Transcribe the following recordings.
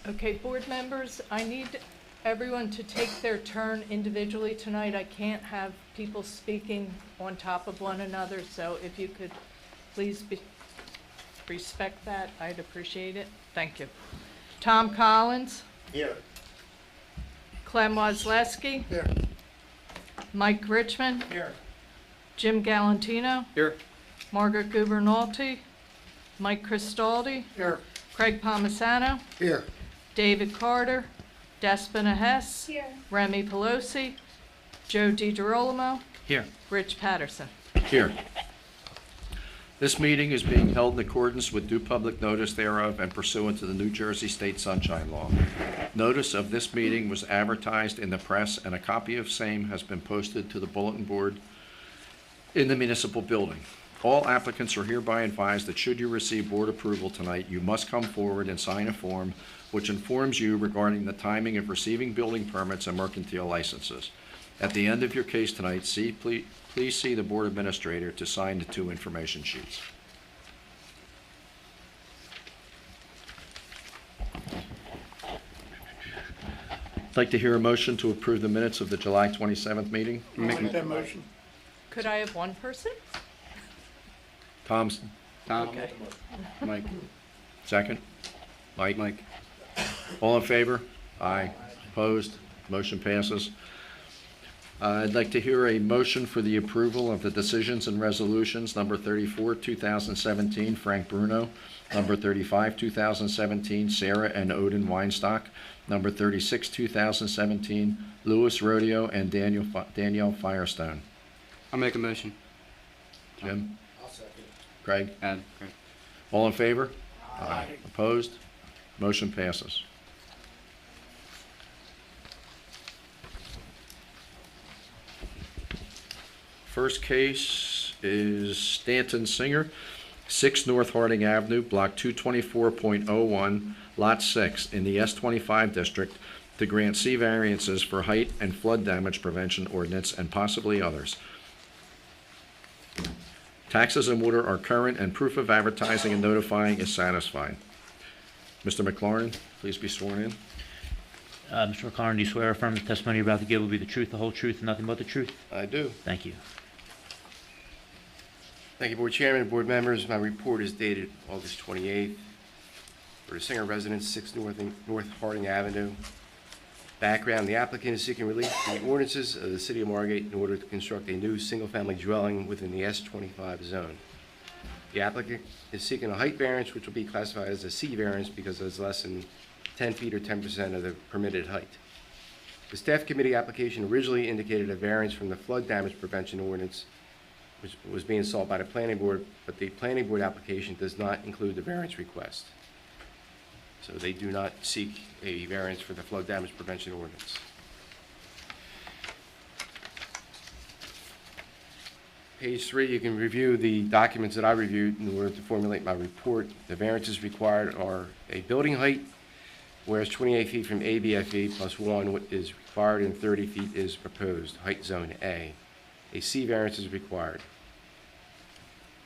Okay, board members, I need everyone to take their turn individually tonight. I can't have people speaking on top of one another, so if you could please respect that, I'd appreciate it. Thank you. Tom Collins, Here. Clem Wozleski, Here. Mike Richmond, Here. Jim Galantino, Here. Margaret Gubernalty, Mike Cristaldi, Here. Craig Palmisano, Here. David Carter, Despina Hess, Here. Remy Pelosi, Joe DiGirolamo, Here. Rich Patterson. Here. This meeting is being held in accordance with due public notice thereof and pursuant to the New Jersey State Sunshine Law. Notice of this meeting was advertised in the press, and a copy of same has been posted to the bulletin board in the municipal building. All applicants are hereby advised that should you receive board approval tonight, you must come forward and sign a form which informs you regarding the timing of receiving building permits and mercantile licenses. At the end of your case tonight, please see the board administrator to sign the 2 information sheets. I'd like to hear a motion to approve the minutes of the July 27th meeting. Make that motion. Could I have one person? Tom, Okay. Mike. Second? Mike. All in favor? Aye. Opposed? Motion passes. I'd like to hear a motion for the approval of the decisions and resolutions, number 34, 2017, Frank Bruno, number 35, 2017, Sarah and Odin Weinstock, number 36, 2017, Louis Rodeo and Danielle Firestone. I'll make a motion. Jim? I'll second. Craig? Add. All in favor? Aye. Opposed? Motion passes. First case is Stanton Singer, 6 North Harding Avenue, Block 224.01, Lot 6, in the S25 district, to grant C variances for height and flood damage prevention ordinance and possibly others. Taxes and water are current, and proof of advertising and notifying is satisfied. Mr. McLaurin, please be sworn in. Mr. McLaren, do you swear or affirm the testimony you're about to give will be the truth, the whole truth, and nothing but the truth? I do. Thank you. Thank you, Board Chairman and Board members. My report is dated August 28th. For the Singer residence, 6 North Harding Avenue. Background, the applicant is seeking relief from the ordinances of the City of Margate in order to construct a new single-family dwelling within the S25 zone. The applicant is seeking a height variance, which will be classified as a C variance because it's less than 10 feet or 10% of the permitted height. The staff committee application originally indicated a variance from the flood damage prevention ordinance, which was being sought by the planning board, but the planning board application does not include the variance request. So they do not seek a variance for the flood damage prevention ordinance. Page 3, you can review the documents that I reviewed in order to formulate my report. The variances required are a building height, whereas 28 feet from ABFE plus 1 is required and 30 feet is proposed, height zone A. A C variance is required.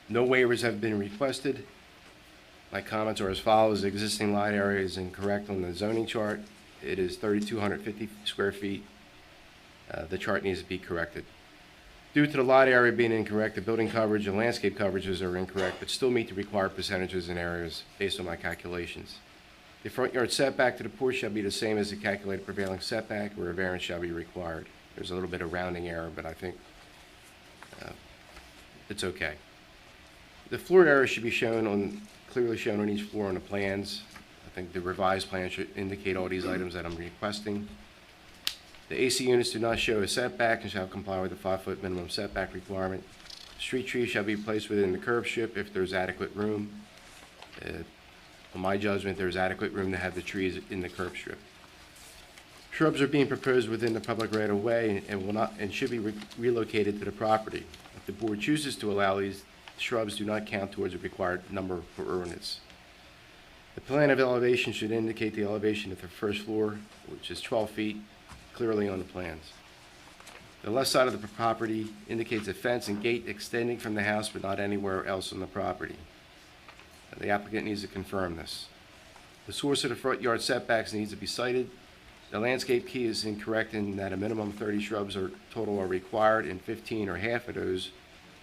No waivers have been requested. My comments are as follows. The existing lot area is incorrect on the zoning chart. It is 3,250 square feet. The chart needs to be corrected. Due to the lot area being incorrect, the building coverage and landscape coverages are incorrect, but still meet the required percentages and areas based on my calculations. The front yard setback to the porch shall be the same as the calculated prevailing setback, where a variance shall be required. There's a little bit of rounding error, but I think it's okay. The floor area should be clearly shown on each floor on the plans. I think the revised plan should indicate all these items that I'm requesting. The AC units do not show a setback and shall comply with the 5-foot minimum setback requirement. Street trees shall be placed within the curb strip if there's adequate room. On my judgment, there's adequate room to have the trees in the curb strip. Shrubs are being proposed within the public right-of-way and should be relocated to the property. If the board chooses to allow these, shrubs do not count towards the required number for ordinance. The plan of elevation should indicate the elevation of the first floor, which is 12 feet, clearly on the plans. The left side of the property indicates a fence and gate extending from the house but not anywhere else on the property. The applicant needs to confirm this. The source of the front yard setbacks needs to be cited. The landscape key is incorrect in that a minimum of 30 shrubs or total are required, and 15 or half of those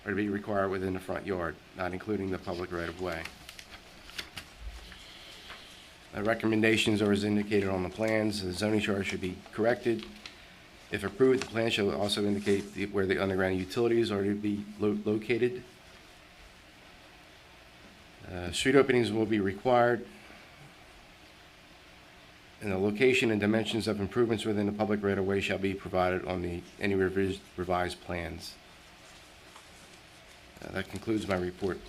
are to be required within the front yard, not including the public right-of-way. Recommendations are as indicated on the plans. The zoning chart should be corrected. If approved, the plan shall also indicate where the underground utilities are to be located. Street openings will be required. And the location and dimensions of improvements within the public right-of-way shall be provided on any revised plans. That concludes my report.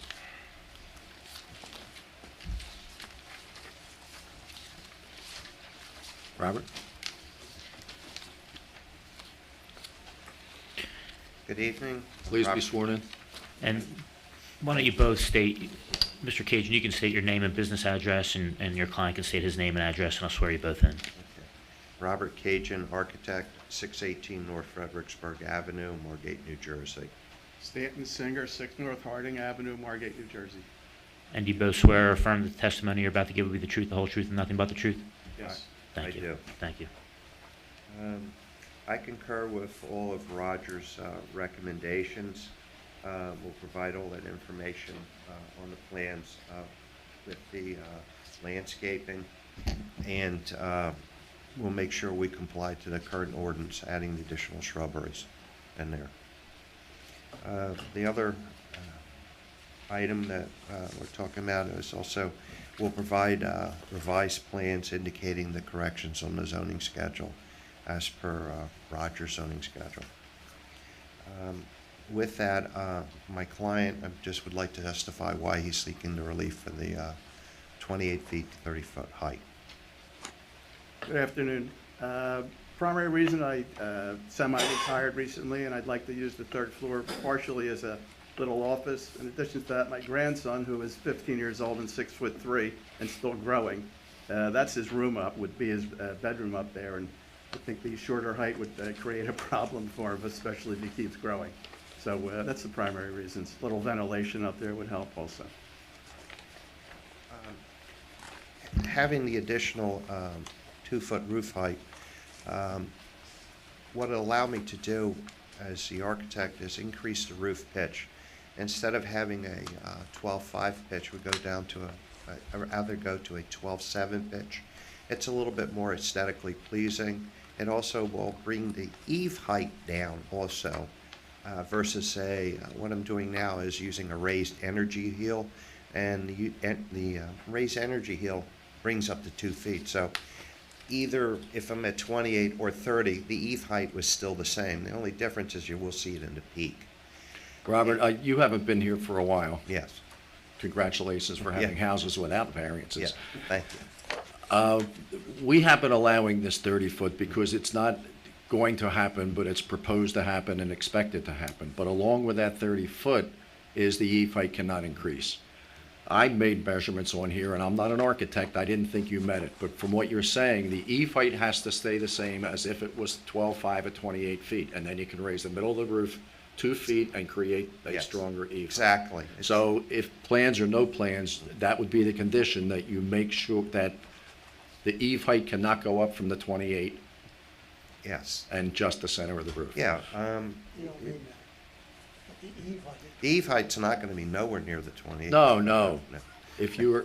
Robert? Good evening. Please be Rob- sworn in. And why don't you both state, Mr. Cajun, you can state your name and business address, and your client can state his name and address, and I'll swear you both in. Okay. Robert Cajun, architect, 618 North Fredericksburg Avenue, Margate, New Jersey. Stanton Singer, 6 North Harding Avenue, Margate, New Jersey. And do you both swear or affirm that the testimony you're about to give will be the truth, the whole truth, and nothing but the truth? Yes. Thank I you. do. Thank you. I concur with all of Roger's recommendations. We'll provide all that information on the plans with the landscaping, and we'll make sure we comply to the current ordinance, adding the additional shrubberies in there. The other item that we're talking about is also, we'll provide revised plans indicating the corrections on the zoning schedule as per Roger's zoning schedule. With that, my client just would like to testify why he's seeking the relief for the 28 feet to 30-foot height. Good afternoon. Primary reason I semi-retired recently, and I'd like to use the 3rd floor partially as a little office. In addition to that, my grandson, who is 15 years old and 6'3" and still growing, that's his room up, would be his bedroom up there, and I think the shorter height would create a problem for him, especially if he keeps growing. So that's the primary reasons. Little ventilation up there would help also. Having the additional 2-foot roof height, what it allowed me to do as the architect is increase the roof pitch. Instead of having a 12.5 pitch, we go down to either go to a 12.7 pitch. It's a little bit more aesthetically pleasing. It also will bring the eave height down also, versus say, what I'm doing now is using a raised energy heel, and the raised energy heel brings up to 2 feet. So either if I'm at 28 or 30, the eave height was still the same. The only difference is you will see it in the peak. Robert, you haven't been here for a while. Yes. Congratulations for having Yeah. houses without variances. Yeah, thank you. We have been allowing this 30-foot because it's not going to happen, but it's proposed to happen and expected to happen. But along with that 30-foot is the eave height cannot increase. I made measurements on here, and I'm not an architect, I didn't think you met it, but from what you're saying, the eave height has to stay the same as if it was 12.5 at 28 feet, and then you can raise the middle of the roof 2 feet and create a Yes. stronger eave height. Exactly. It's- So if plans or no plans, that would be the condition, that you make sure that the eave height cannot go up from the 28 Yes. and just the center of the roof. Yeah. You don't mean that. The eve height. The eave height's not going to be nowhere near the 28. No, no. No. If your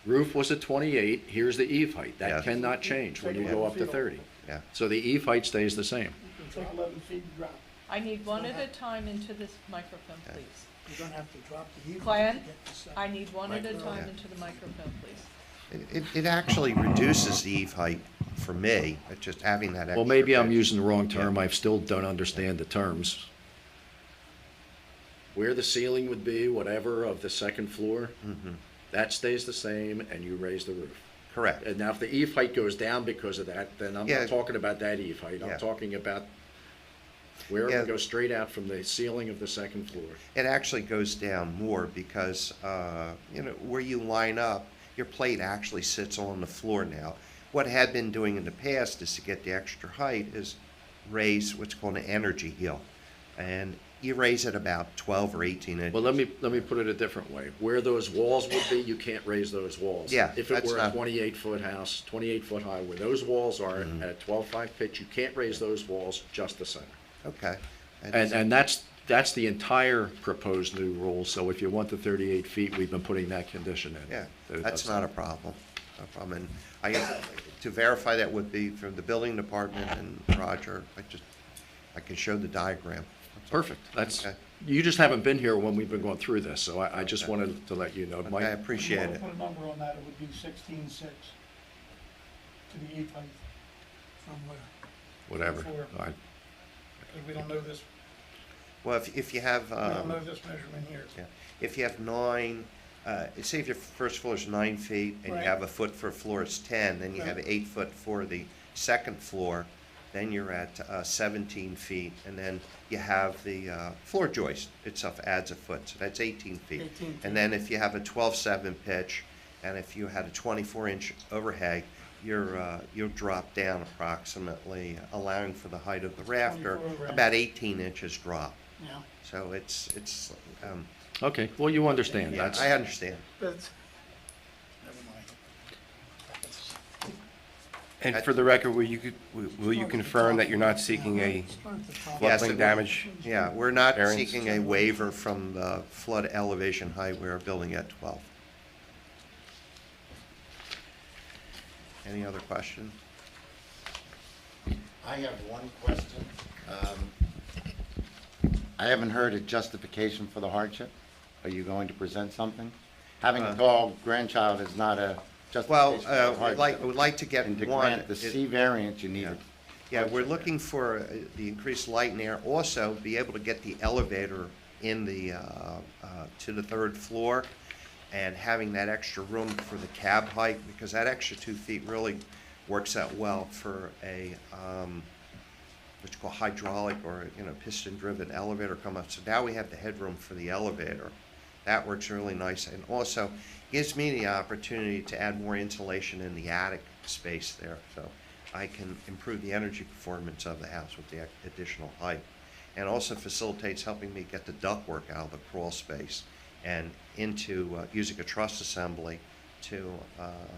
roof was at 28, here's the eave height. Yeah. That cannot change when you go up to 30. Yeah. So the eve height stays the same. You can take 11 feet and drop. I need one at a time into this microphone, Okay. please. You're gonna have to drop the eve height Client, to get this. I need one at a Micro. time Yeah. into the microphone, please. It actually reduces the eave height for me, just having that extra. Well, maybe I'm pitch. using the wrong term. I still don't understand the terms. Where the ceiling would be, whatever, of the second floor, Mhm. that stays the same, and you raise the roof. Correct. And now if the eave height goes down because of that, then I'm Yeah. not talking about that eve height. Yeah. I'm talking about where Yeah. it goes straight out from the ceiling of the second floor. It actually goes down more because, where you line up, your plate actually sits on the floor now. What I had been doing in the past is to get the extra height is raise what's called an energy heel. And You raise it about 12 or 18 inches. Well, let me put it a different way. Where those walls would be, you can't raise those walls. Yeah, If it that's were a not- 28-foot house, 28-foot high, where those walls are Mm-hmm. at a 12.5 pitch, you can't raise those walls, just the center. Okay. And that's the entire proposed new rule, so if you want the 38 feet, we've been putting that condition in. Yeah, that it that's does not a problem. No problem. And to verify that would be from the building department and Roger, I can show the diagram. Perfect. That's, Okay. you just haven't been here when we've been going through this, so I just Okay. wanted to let you know. Okay, I Mike, appreciate it. Put a number on that, it would be 16.6 to the 8 height from where? whatever. Before. All right. Because we don't know this, Well, if you have, we don't know this measurement here. yeah, if you have 9, say if your first floor is 9 feet and you Right. have a foot for floor is 10, then you have Right. 8 foot for the second floor, then you're at 17 feet, and then you have the floor joist itself adds a foot, so that's 18 feet. 18 feet. And then if you have a 12/7 pitch, and if you had a 24-inch overhang, you'll drop down approximately, allowing for the height of the rafter, 24 overhang. about 18 inches drop. Yeah, So it's, Okay, well, you understand, yeah, that's, I understand. but, never mind. And for the record, will you confirm that you're not seeking a Start at the top. Yes, floodplain it- damage? Yeah, we're not Variance. seeking a waiver from the flood elevation height we are building at 12. Any other question? I have one question. I haven't heard a justification for the hardship. Are you going to present something? Having a tall grandchild is not a Well, justification for the we'd hardship. like to get And to one. grant the C variance, you need Yeah. it. Yeah, we're looking for the increased light and air, also be able to get the elevator in the, to the third floor, and having that extra room for the cab height, because that extra 2 feet really works out well for a, what you call hydraulic or, piston-driven elevator come up. So now we have the headroom for the elevator. That works really nice, and also gives me the opportunity to add more insulation in the attic space there, so I can improve the energy performance of the house with the additional height. And also facilitates helping me get the ductwork out of the crawl space and into using a truss assembly to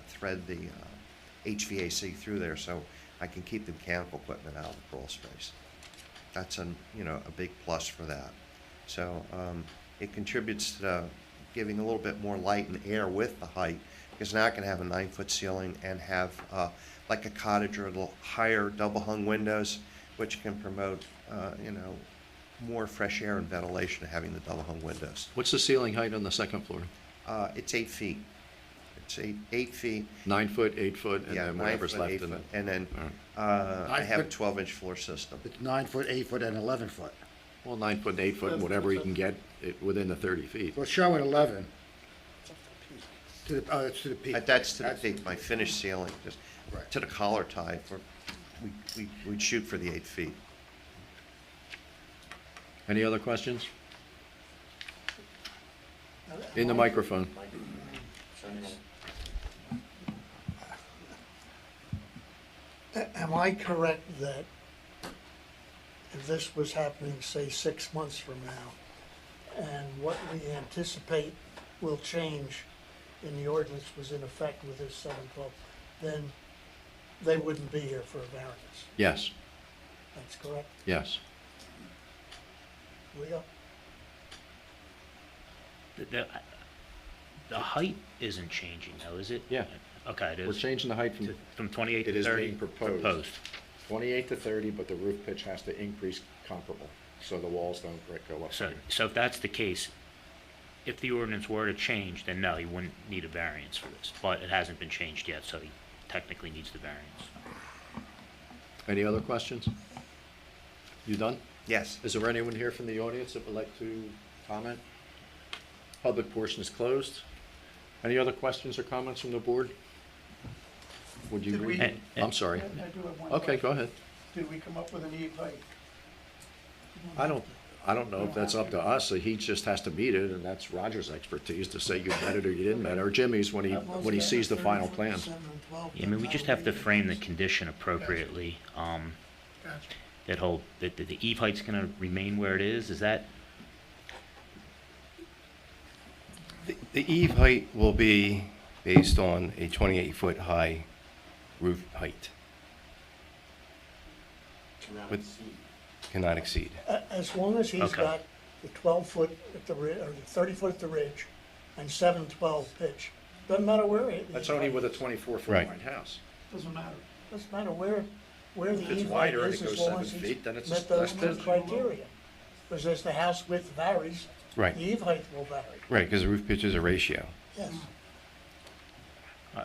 thread the HVAC through there, so I can keep the mechanical equipment out of the crawl space. That's a big plus for that. So it contributes to giving a little bit more light and air with the height, because now I can have a 9-foot ceiling and have like a cottage or a little higher double hung windows, which can promote more fresh air and ventilation having the double hung windows. what's the ceiling height on the second floor? It's 8 feet. It's 8 feet. 9 foot, 8 foot, and Yeah, then 9 whatever's foot, left 8 in foot. it. And then All right. I 9 have a foot. 12-inch floor system. It's 9 foot, 8 foot, and 11 foot. Well, 9 foot, 8 foot, and whatever you can get within the 30 feet. We're showing 11. To the, it's to the peak. That's to the peak, my finished ceiling, just Right. to the collar tie. We'd shoot for the 8 feet. Any other questions? In the microphone. Am I correct that if this was happening, say, 6 months from now, and what we anticipate will change in the ordinance was in effect with this 712, then they wouldn't be here for a variance? Yes, That's correct? yes. Leo? The height isn't changing though, is it? Yeah. Okay, it We're is. changing the height From 28 It to is 30? being proposed. 28 to 30, but the roof pitch has to increase comparable, so the walls don't go up. So if that's the case, if the ordinance were to change, then no, he wouldn't need a variance for this. But it hasn't been changed yet, so he technically needs the variance. Any other questions? You done? Yes. Is there anyone here from the audience that would like to comment? Public portion is closed. Any other questions or comments from the board? Would you Did we- read? I'm sorry. I do have one Okay, question. go ahead. Did we come up with an E height? I don't know if that's up to us, so he just has to meet it, and that's Roger's expertise to say you met it or you didn't met it, or Jimmy's when he sees the final plan. Yeah, I mean, we just have to frame the condition appropriately. Gotcha. that the eave height's gonna remain where it is? Is that, The eave height will be based on a 28-foot high roof height. With- Cannot exceed. As long as he's Okay. got the 12-foot at the ridge, or the 30-foot at the ridge, and 7/12 pitch, doesn't matter where it. That's only with a 24-foot Right. wide house. Doesn't matter where the If it's eve height wider and is, it as goes long 7 as he's feet, then it's met those less than- criteria. Because as the house width varies, Right, the eve height will vary, right, because the roof pitch is a ratio. yes.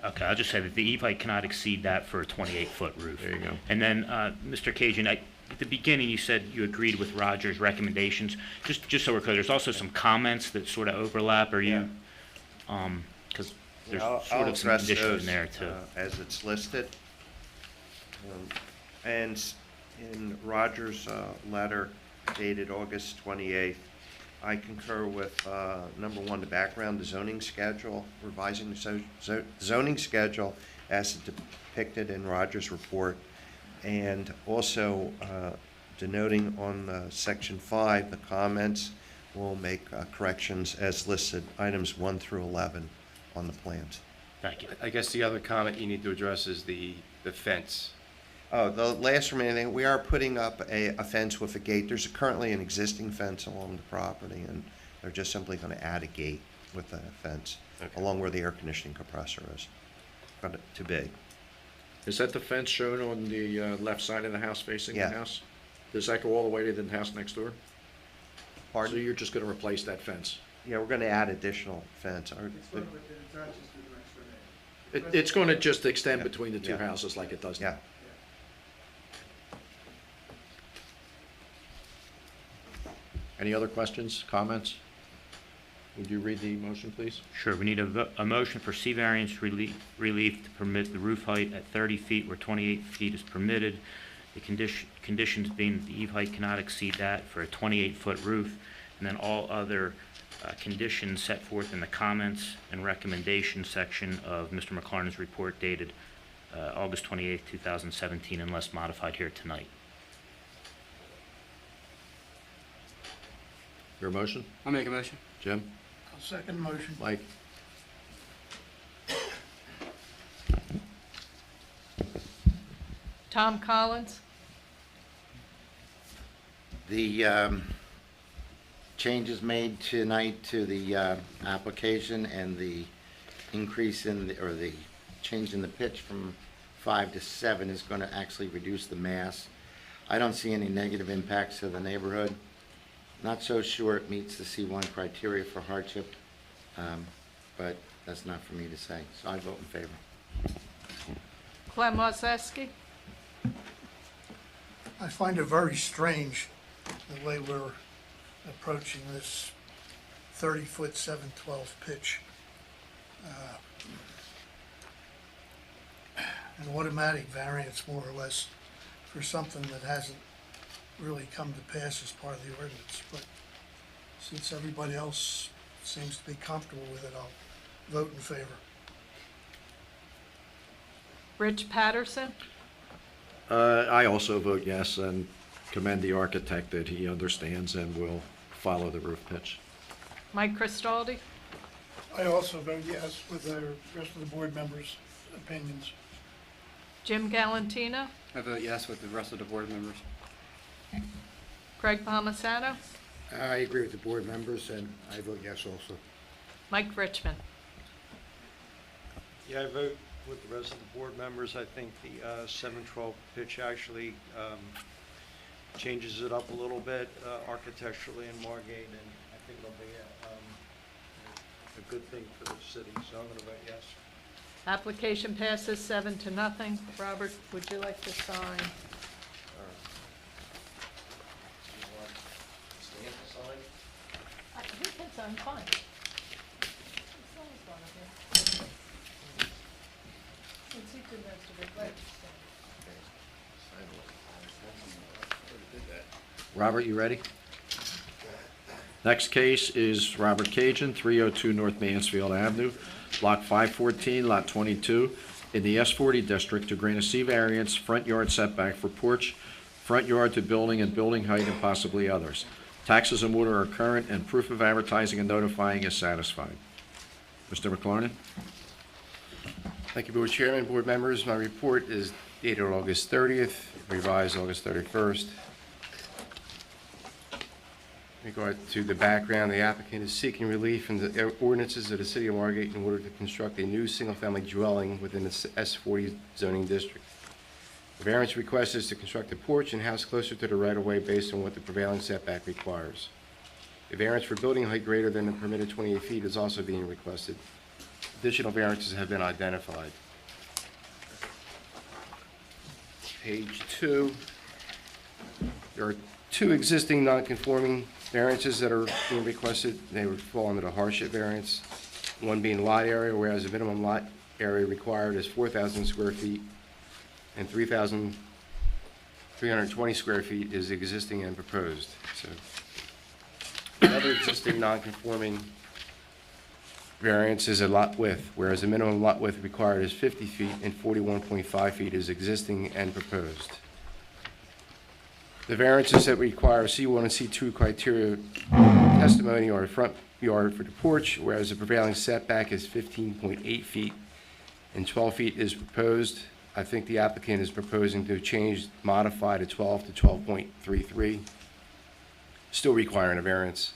okay, I'll just say that the eave height cannot exceed that for a 28-foot roof. There you go. And then, Mr. Cajun, at the beginning, you said you agreed with Roger's recommendations. Just so we're clear, there's also some comments that sort of overlap. Are you, because there's I'll sort of some address conditions those, in there too. As it's listed. And in Roger's letter dated August 28th, I concur with, number one, the background, the zoning schedule, revising the zoning schedule as depicted in Roger's report, and also denoting on Section 5, the comments will make corrections as listed, items 1 through 11 on the plans. Thank you. I guess the other comment you need to address is the fence. Oh, the last remaining thing, we are putting up a fence with a gate. There's currently an existing fence along the property, and they're just simply going to add a gate with a fence, Okay. along where the air conditioning compressor is, going to be. Is that the fence shown on the left side of the house facing Yeah. the house? Does that go all the way to the house next door? So Pardon? you're just gonna replace that fence? Yeah, we're going to add additional fence. It's gonna just extend between the two Yeah. houses like it does now? Yeah. Any other questions, comments? Would you read the motion, please? Sure, we need a motion for C variance relief to permit the roof height at 30 feet where 28 feet is permitted. The conditions being that the eave height cannot exceed that for a 28-foot roof, and then all other conditions set forth in the comments and recommendations section of Mr. McLaren's report dated August 28th, 2017, unless modified here tonight. Your motion? I'll make a motion. Jim? I'll second motion. Mike? Tom Collins? The changes made tonight to the application and the increase in, or the change in the pitch from 5 to 7 is going to actually reduce the mass. I don't see any negative impacts to the neighborhood. Not so sure it meets the C1 criteria for hardship, but that's not for me to say, so I vote in favor. Clem Oseski? I find it very strange the way we're approaching this 30-foot 7/12 pitch. An automatic variance, more or less, for something that hasn't really come to pass as part of the ordinance. But since everybody else seems to be comfortable with it, I'll vote in favor. Rich Patterson? I also vote yes, and commend the architect that he understands and will follow the roof pitch. Mike Cristaldi? I also vote yes with the rest of the board members' opinions. Jim Galantina? I vote yes with the rest of the board members. Craig Palmisano? I agree with the board members, and I vote yes also. Mike Richmond? Yeah, I vote with the rest of the board members. I think the 7/12 pitch actually changes it up a little bit architecturally in Margate, and I think it'll be a good thing for the city, so I'm going to vote yes. Application passes 7-0. Robert, would you like to sign? You can sign, fine. As long as one of you. Since he did most of it, right? Robert, you ready? Next case is Robert Cajun, 302 North Mansfield Avenue, Block 514, Lot 22, in the S40 district to grant a C variance front yard setback for porch front yard to building and building height, and possibly others. Taxes and water are current, and proof of advertising and notifying is satisfied. Mr. McLarnin? Thank you, Board Chairman, Board members. My report is dated August 30th, revised August 31st. In regard to the background, the applicant is seeking relief from the ordinances of the City of Margate in order to construct a new single-family dwelling within the S40 zoning district. The variance request is to construct a porch and house closer to the right-of-way based on what the prevailing setback requires. A variance for building height greater than the permitted 28 feet is also being requested. Additional variances have been identified. Page 2, there are 2 existing non-conforming variances that are being requested. They would fall under the hardship variance, one being lot area, whereas the minimum lot area required is 4,000 square feet, and 3,320 square feet is existing and proposed. So, another existing non-conforming variance is a lot width, whereas the minimum lot width required is 50 feet and 41.5 feet is existing and proposed. The variances that require C1 and C2 criteria testimony are front yard for the porch, whereas the prevailing setback is 15.8 feet and 12 feet is proposed. I think the applicant is proposing to modify to 12 to 12.33, still requiring a variance.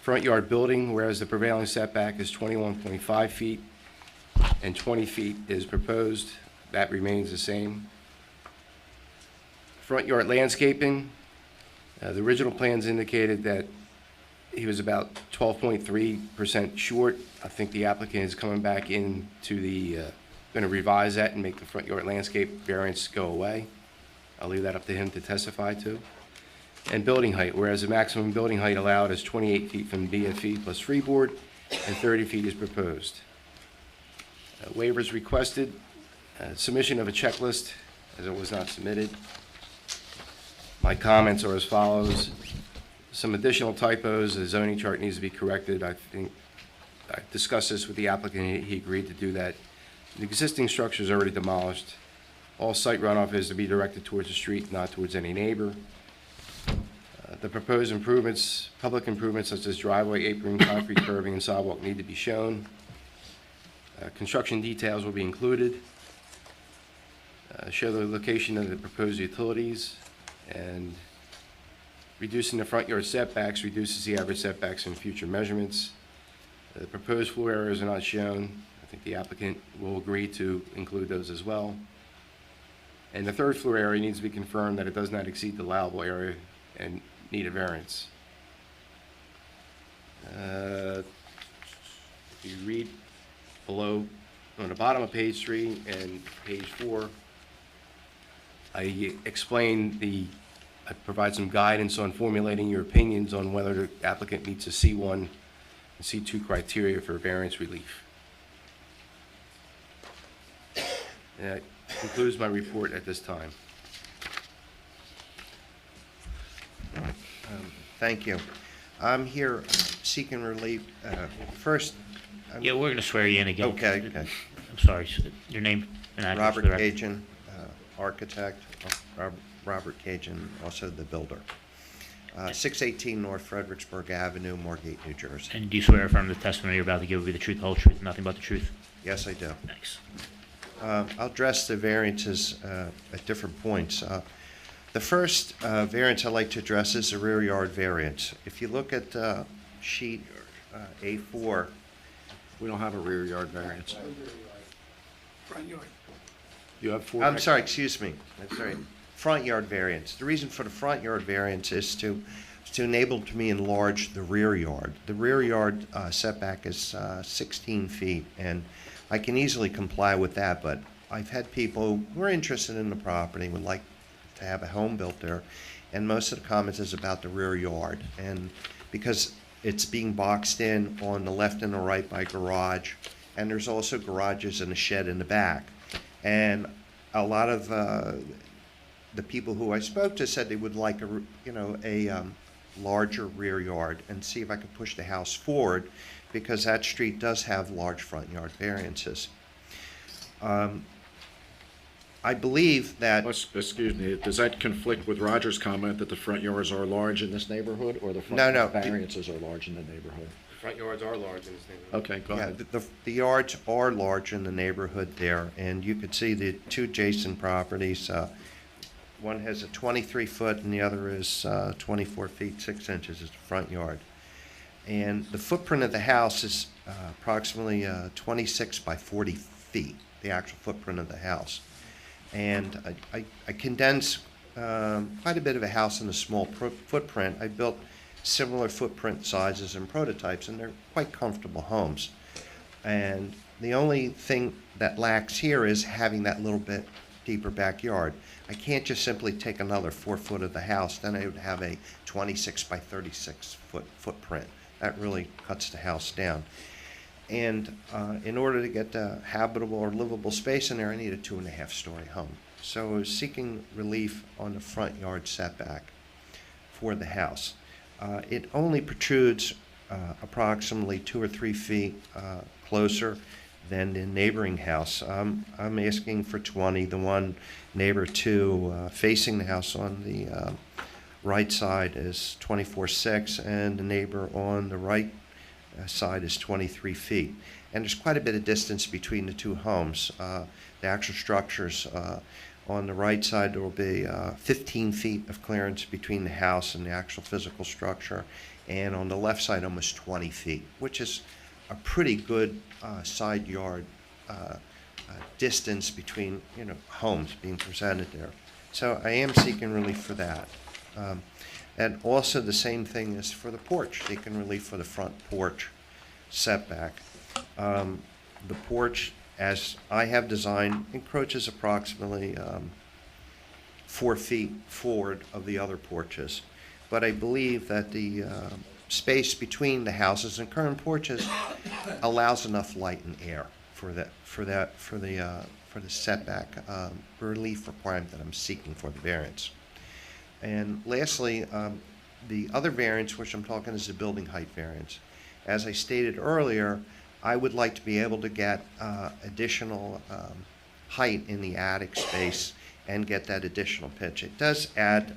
Front yard building, whereas the prevailing setback is 21.5 feet and 20 feet is proposed, that remains the same. Front yard landscaping, the original plans indicated that he was about 12.3% short. I think the applicant is coming back into the, going to revise that and make the front yard landscape variance go away. I'll leave that up to him to testify to. And building height, whereas the maximum building height allowed is 28 feet from BFE plus freeboard, and 30 feet is proposed. Waivers requested, submission of a checklist, as it was not submitted. My comments are as follows. Some additional typos, the zoning chart needs to be corrected. I think I discussed this with the applicant, he agreed to do that. The existing structure is already demolished. All site runoff is to be directed towards the street, not towards any neighbor. The proposed improvements, public improvements such as driveway, apron, concrete curbing, and sidewalk need to be shown. Construction details will be included. Show the location of the proposed utilities, and reducing the front yard setbacks reduces the average setbacks in future measurements. The proposed floor areas are not shown. I think the applicant will agree to include those as well. And the third floor area needs to be confirmed that it does not exceed the allowable area and need a variance. If you read below, on the bottom of page 3 and page 4, I provide some guidance on formulating your opinions on whether the applicant meets the C1 and C2 criteria for variance relief. And that concludes my report at this time. Thank you. I'm here seeking relief. First, Yeah, we're going to swear you in again. Okay. I'm sorry, your name and address for the Robert record. Cajun, architect, Robert Cajun, also the builder. 618 North Fredericksburg Avenue, Margate, New Jersey. And do you swear affirm the testimony you're about to give will be the truth, the whole truth, and nothing but the truth? Yes, I do. Thanks. I'll address the variances at different points. The first variance I'd like to address is the rear yard variance. If you look at sheet A4, We don't have a rear yard variance. Front yard. You have 4. I'm sorry, excuse me. That's right. Front yard variance. The reason for the front yard variance is to enable me enlarge the rear yard. The rear yard setback is 16 feet, and I can easily comply with that, but I've had people who are interested in the property, would like to have a home built there, and most of the comments is about the rear yard. And because it's being boxed in on the left and the right by garage, and there's also garages and a shed in the back. And a lot of the people who I spoke to said they would like a larger rear yard, and see if I could push the house forward, because that street does have large front yard variances. I believe that, Excuse me, does that conflict with Roger's comment that the front yards are large in this neighborhood, or the No, no. front variances are large in the neighborhood? Front yards are large in this neighborhood. Okay, go yeah, ahead. the yards are large in the neighborhood there, and you could see the two adjacent properties. One has a 23-foot and the other is 24 feet 6 inches is the front yard. And the footprint of the house is approximately 26 by 40 feet, the actual footprint of the house. And I condense quite a bit of a house in a small footprint. I built similar footprint sizes and prototypes, and they're quite comfortable homes. And the only thing that lacks here is having that little bit deeper backyard. I can't just simply take another 4 foot of the house, then I would have a 26 by 36 foot footprint. That really cuts the house down. And in order to get the habitable or livable space in there, I need a 2.5-story home. So I was seeking relief on the front yard setback for the house. It only protrudes approximately 2 or 3 feet closer than the neighboring house. I'm asking for 20. The one neighbor facing the house on the right side is 24.6, and the neighbor on the right side is 23 feet. And there's quite a bit of distance between the two homes. The actual structures on the right side, there will be 15 feet of clearance between the house and the actual physical structure, and on the left side, almost 20 feet, which is a pretty good side yard distance between homes being presented there. So I am seeking relief for that. And also the same thing is for the porch, seeking relief for the front porch setback. The porch, as I have designed, encroaches approximately 4 feet forward of the other porches. But I believe that the space between the houses and current porches allows enough light and air for the setback relief requirement that I'm seeking for the variance. And lastly, the other variance, which I'm talking, is the building height variance. As I stated earlier, I would like to be able to get additional height in the attic space and get that additional pitch. It does add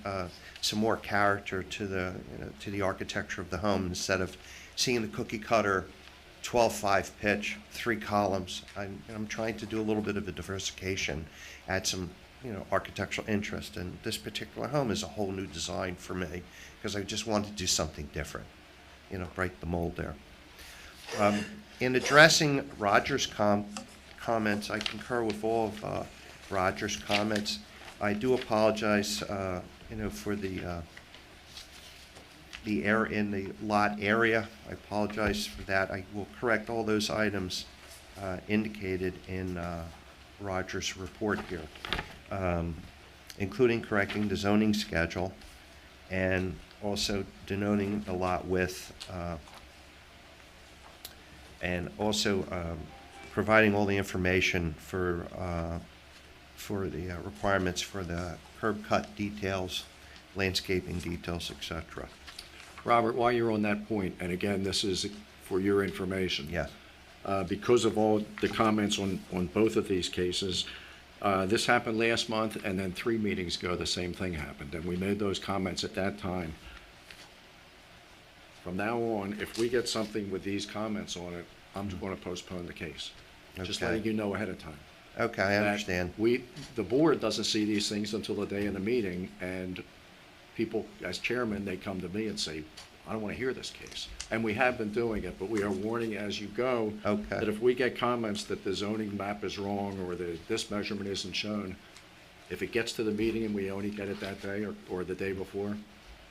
some more character to the architecture of the home. Instead of seeing the cookie cutter 12.5 pitch, 3 columns, I'm trying to do a little bit of a diversification, add some architectural interest. And this particular home is a whole new design for me because I just wanted to do something different, break the mold there. In addressing Roger's comments, I concur with all of Roger's comments. I do apologize, for the error in the lot area. I apologize for that. I will correct all those items indicated in Roger's report here, including correcting the zoning schedule and also denoting the lot width, and also providing all the information for the requirements for the curb cut details, landscaping details, etc. Robert, while you're on that point, and again, this is for your information. Yes. Because of all the comments on both of these cases, this happened last month, and then 3 meetings ago, the same thing happened, and we made those comments at that time. From now on, if we get something with these comments on it, I'm going to postpone the case. Just Okay. letting you know ahead of time. Okay, I that understand. the board doesn't see these things until the day of the meeting, and people, as chairman, they come to me and say, I don't want to hear this case. And we have been doing it, but we are warning as you go Okay. that if we get comments that the zoning map is wrong or that this measurement isn't shown, if it gets to the meeting and we only get it that day or the day before,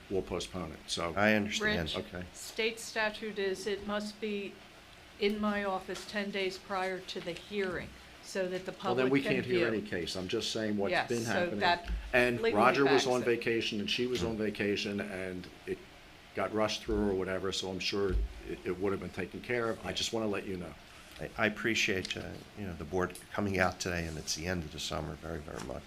we'll postpone it. So, I understand. Rich, okay. state statute is it must be in my office 10 days prior to the hearing so that the Well, then public we can can't view. hear any case. I'm just saying what's Yes, been so happening. that And legally Roger was backs on it. vacation and she was on vacation and it got rushed through or whatever, so I'm sure it would have been taken care of. I just want to let you know. I appreciate, the board coming out today, and it's the end of the summer, very, very much.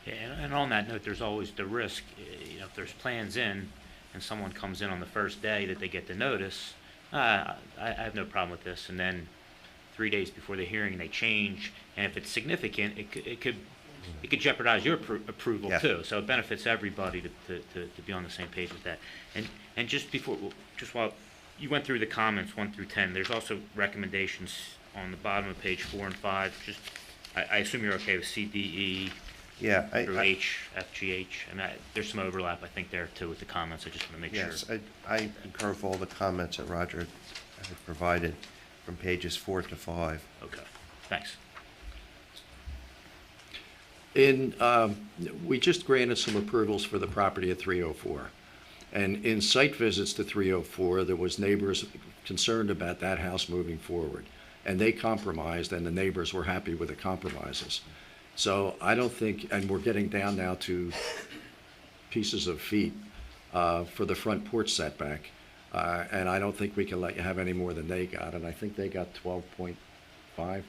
Yeah, and on that note, there's always the risk, if there's plans in and someone comes in on the first day that they get the notice, I have no problem with this, and then 3 days before the hearing and they change, and if it's significant, it could jeopardize your approval Yeah. too. So it benefits everybody to be on the same page with that. And just while you went through the comments 1 through 10, there's also recommendations on the bottom of page 4 and 5. Just, I assume you're okay with C, D, E Yeah, through H, F, G, H, and there's some overlap, I think, there too with the comments. I just want to make sure. yes, I concur with all the comments that Roger had provided from pages 4 to 5. Okay, thanks. We just granted some approvals for the property at 304. And in site visits to 304, there was neighbors concerned about that house moving forward. And they compromised, and the neighbors were happy with the compromises. So I don't think, and we're getting down now to pieces of feet for the front porch setback. And I don't think we can let you have any more than they got. And I think they got 12.5.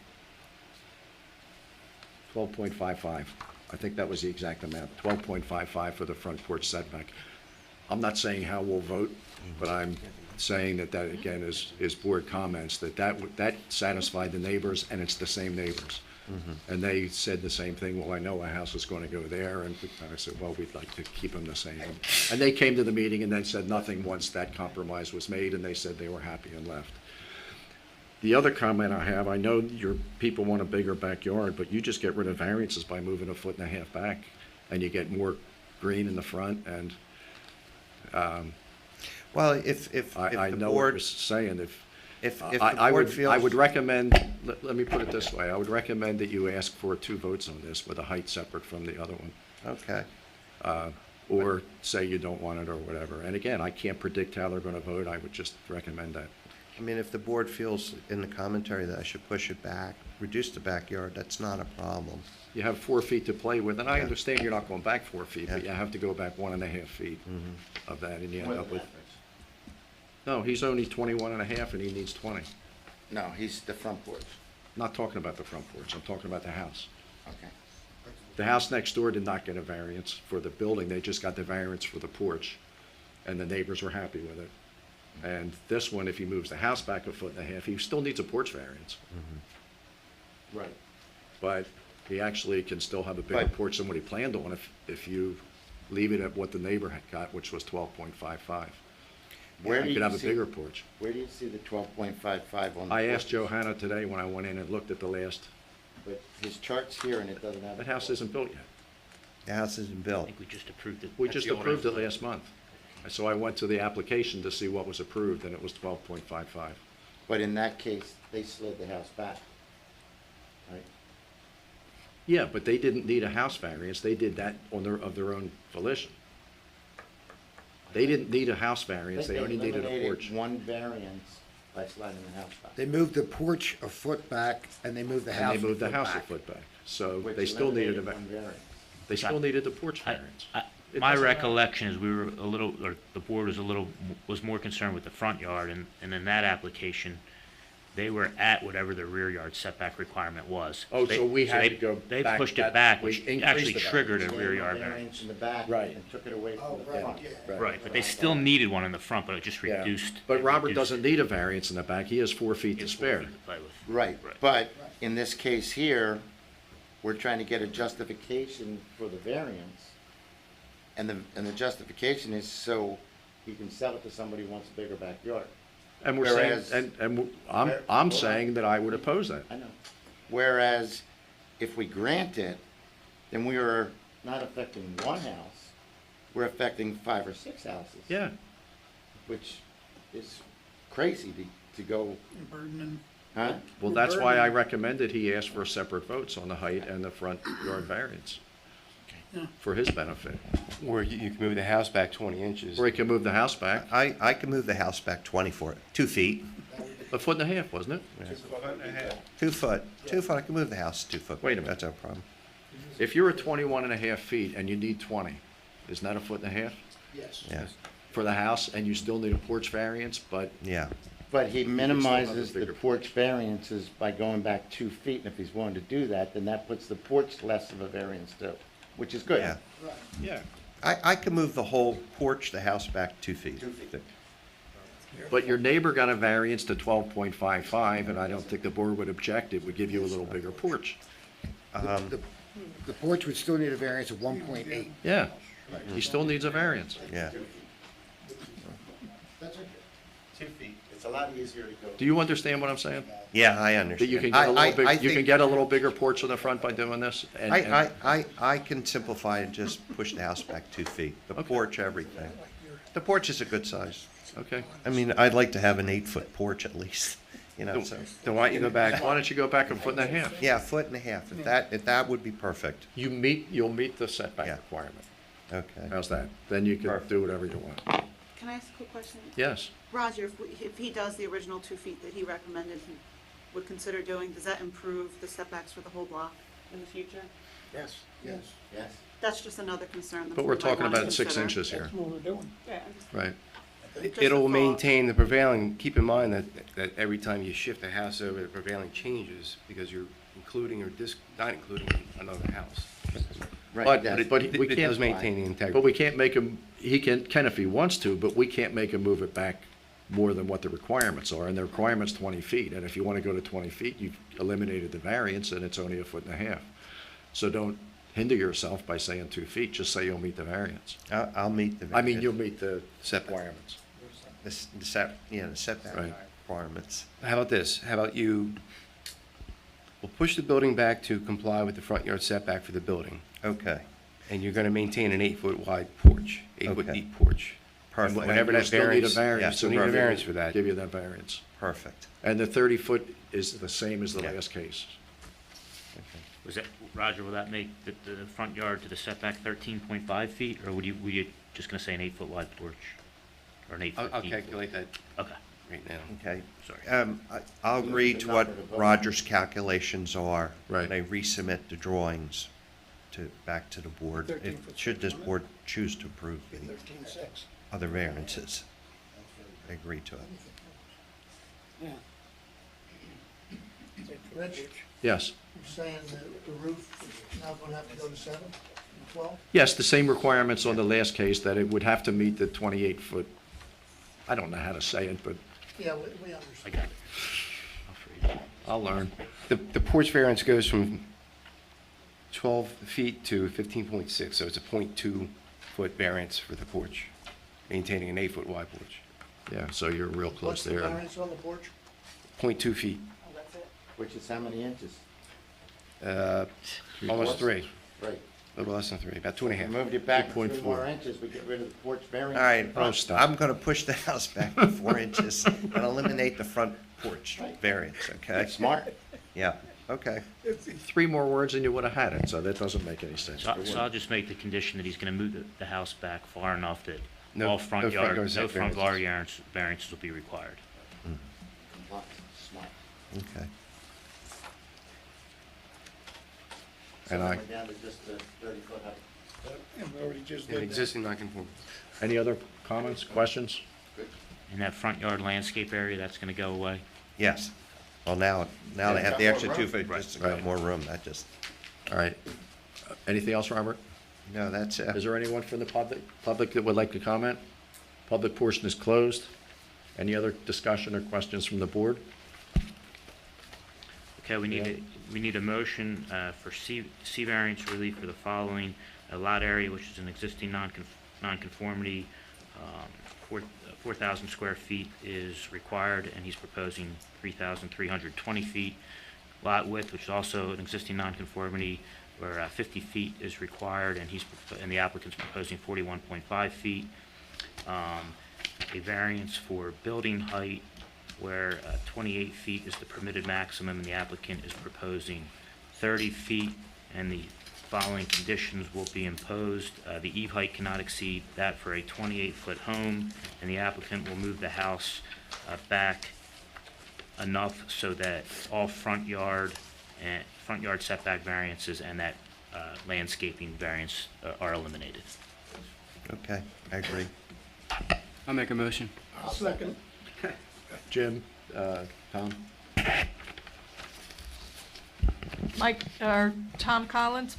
12.55. I think that was the exact amount, 12.55 for the front porch setback. I'm not saying how we'll vote, but I'm saying that again, is board comments, that satisfied the neighbors, and it's the same neighbors. And they said the same thing, well, I know a house is going to go there, and I said, well, we'd like to keep them the same. And they came to the meeting and then said nothing once that compromise was made, and they said they were happy and left. The other comment I have, I know your people want a bigger backyard, but you just get rid of variances by moving 1.5 feet back, and you get more green in the front, and Well, if I the know what board, you're saying, if the I board would, feels. I would recommend, let me put it this way, I would recommend that you ask for 2 votes on this with a height separate from the other one. Okay, Or say you don't want it or whatever. And again, I can't predict how they're gonna vote, I would just recommend that. I mean, if the board feels in the commentary that I should push it back, reduce the backyard, that's not a problem. You have 4 feet to play with, and I Yeah. understand you're not going back 4 feet, but Yeah. you have to go back 1.5 feet Mm-hmm. of that, and you end up with. No, he's only 21.5 and he needs 20. No, he's the front porch. Not talking about the front porch, I'm talking about the house. Okay. The house next door did not get a variance for the building, they just got the variance for the porch, and the neighbors were happy with it. And this one, if he moves the house back 1.5 feet, he still needs a porch variance, Right. but he actually can still have a bigger But- porch than what he planned on if you leave it at what the neighbor had got, which was 12.55. Where He do could you have a see- bigger porch. Where do you see the 12.55 on the? I asked porch? Johanna today when I went in and looked at the last, But his chart's here and it doesn't have. that house isn't built yet. The house isn't I built. think we just approved it. We That's just the old approved it one. last month. So I went to the application to see what was approved, and it was 12.55. But in that case, they slid the house back. Right? Yeah, but they didn't need a house variance, they did that of their own volition. They didn't need a house variance, they only needed a porch. eliminated one variance by sliding the house back. They moved the porch a foot back, and they moved the house And they moved the house a back. foot back, so Which they still needed eliminated one variance. they still needed the porch I- variance. My It doesn't matter. recollection is we were a little, or the board was more concerned with the front yard, and in that application, they were at whatever the rear yard setback requirement was. Oh, so we had they- to go They back pushed that- it back, we which increased actually the triggered a Gave rear them yard a variance. variance in the back. Right. And took it away Oh, from the right, front. yeah. Right, but they still needed one in the front, but it just Yeah. reduced. But it Robert reduced- doesn't need a variance in the back, he has 4 feet he to has 4 spare. feet to play with. Right, Right. but in this case here, we're trying to get a justification for the variance. And the justification is so he can sell it to somebody who wants a bigger backyard. And we're saying, Whereas- I'm saying that I would oppose that. I know. Whereas if we grant it, then we are not affecting one house, we're affecting 5 or 6 houses. Yeah, Which is crazy to go, Burden huh? well, that's why I recommended he ask for separate votes on the height and the front yard variance for his benefit. Or you can move the house back 20 inches. Or he can move the house back I can move the house back 2 feet. 1.5 feet, wasn't it? 2 foot, 2 foot, I can move the house 2 foot. Wait a minute. That's no problem. If you're at 21.5 feet and you need 20, isn't that 1.5 feet Yes. Yeah, for the house, and you still need a porch variance, but yeah. But he still have a minimizes the bigger porch variances by going back 2 feet, and if he's willing to do that, then that puts the porch less of a variance too, which is good. Yeah. yeah. I can move the whole porch, the house back 2 feet. 2 feet. But your neighbor got a variance to 12.55, and I don't think the board would object. It would give you a little bigger porch. The porch would still need a variance of 1.8. Yeah, he still needs a variance. Yeah. 2 feet. It's a lot easier to go. Do you understand what I'm saying? Yeah, I That understand. you can get a little I big, you can think- get a little bigger porch in the front by doing this? and- I can simplify and just push the house back 2 feet, the porch, everything. The porch is a good size. Okay. I mean, I'd like to have an 8-foot porch at least, you know, so. Then why don't you go back, Why don't you go back a foot and a half? Yeah, 1.5 foot, if that would be perfect. You'll meet the setback Yeah. requirement. Okay. How's that? Then you can Perfect. do whatever you want. Can I ask a quick question? Yes. Roger, if he does the original 2 feet that he recommended he would consider doing, does that improve the setbacks for the whole block in the future? Yes. Yes. Yes. That's just another concern. that But we're we might talking wanna about 6 consider. inches here, That's what we're doing. Yeah, I'm just- right? Just it'll a thought. maintain the prevailing, keep in mind that every time you shift a house over, the prevailing changes because you're including or not including another house. Right, But yes. we it can't- does maintain the But integrity. we can't make him, he can if he wants to, but we can't make him move it back more than what the requirements are, and the requirement's 20 feet, and if you want to go to 20 feet, you've eliminated the variance, and it's only a foot and a half. So don't hinder yourself by saying 2 feet, just say you'll meet the variance. I'll meet the. I mean, you'll meet the requirements. The setback Right. requirements. How about this? How about we'll push the building back to comply with the front yard setback for the building, Okay, and you're gonna maintain an 8-foot wide porch, 8-foot Okay. deep porch. perfect, Whatever You'll that still need a variance, variance. Yeah, still need a variance for that. Give you that variance. perfect. And the 30-foot is the same as the Yeah. last case. Was that, Roger, will that make the front yard to the setback 13.5 feet, or were you just gonna say an 8-foot wide porch? Or an 8-foot I'll deep? calculate that Okay, right now. Okay. sorry. I'll agree to what Roger's calculations are. Right. When I resubmit the drawings back to the board, 13 foot should this six, board choose to approve Be the 13.6. other variances. I agree to it. Yeah. Rich, Yes. you're saying the roof is now gonna have to go to 7 and 12? Yes, the same requirements on the last case, that it would have to meet the 28-foot, I don't know how to say it, but Yeah, we I understand. got it. I'll freeze it. I'll learn. The porch variance goes from 12 feet to 15.6, so it's a .2-foot variance for the porch, maintaining an 8-foot wide porch. Yeah, so you're real What's close the there. variance on the porch? 0.2 feet, Oh, that's it? Which is how many inches? almost 3, Right. a little less than 3, about We 2.5. moved it back 3 3.4. more inches, we get rid of the porch variance. All right, Oh, stop. I'm gonna push the house back to 4 inches and eliminate the front porch variance, okay? Smart. Yeah, okay. 3 more words and you would have had it, so that doesn't make any sense. So I'll just make the condition that he's gonna move the house back far enough that No- all front no front yard, yard no front variances. yard variances will be required. Smart. Okay. So And then I- we're down to just the 30-foot height. And we already just Yeah, did that. existing non-conforming. Any other comments, questions? And that front yard landscape area, that's gonna go away? Yes. Well, now they have the extra 2 feet, just got Right. more room, that just, All right. Anything else, Robert? no, that's it. Is there anyone from the public that would like to comment? Public portion is closed. Any other discussion or questions from the board? Okay, we need a motion for C variance relief for the following. A lot area, which is an existing nonconformity, 4,000 square feet is required, and he's proposing 3,320 feet. Lot width, which is also an existing nonconformity, where 50 feet is required, and the applicant's proposing 41.5 feet. A variance for building height, where 28 feet is the permitted maximum, and the applicant is proposing 30 feet, and the following conditions will be imposed. The eve height cannot exceed that for a 28-foot home, and the applicant will move the house back enough so that all front yard setback variances and that landscaping variance are eliminated. Okay, I agree. I'll make a motion. I'll second. Jim, Tom? Mike, or Tom Collins?